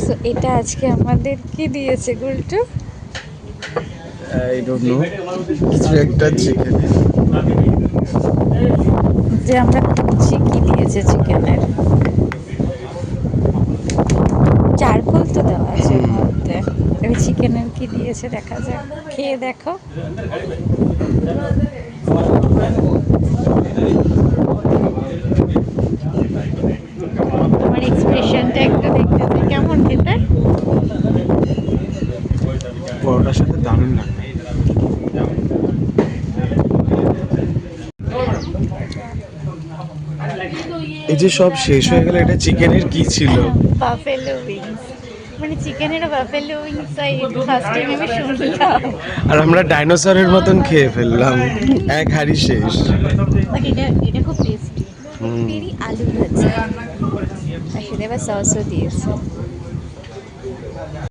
So এটা আজকে আমাদের কি দিয়েছে গুলটু? আই ডোন্ট নো, কিছু একটা চিকেন যে আমরা খুঁজছি কি দিয়েছে চিকেনের। চারকোল তো দেওয়া আছে এর মধ্যে। এই চিকেনের কি দিয়েছে দেখা যাক, খেয়ে দেখো। আমার এক্সপ্রেশনটা একটু দেখতে চাই, কেমন খেতে? পরোটার সাথে দারুণ লাগে। এই যে সব শেষ হয়ে গেল, এটা চিকেনের কি ছিল? বাফেলো উইংস, মানে চিকেনের বাফেলো উইংস। ফার্স্ট টাইম আমি শুনলাম। আর আমরা ডাইনোসরের মতন খেয়ে ফেললাম, এক হাঁড়ি শেষ। বাট এটা খুব টেস্টি। পেরি আলু ভাজা, আর সাথে আবার সসও দিয়েছে।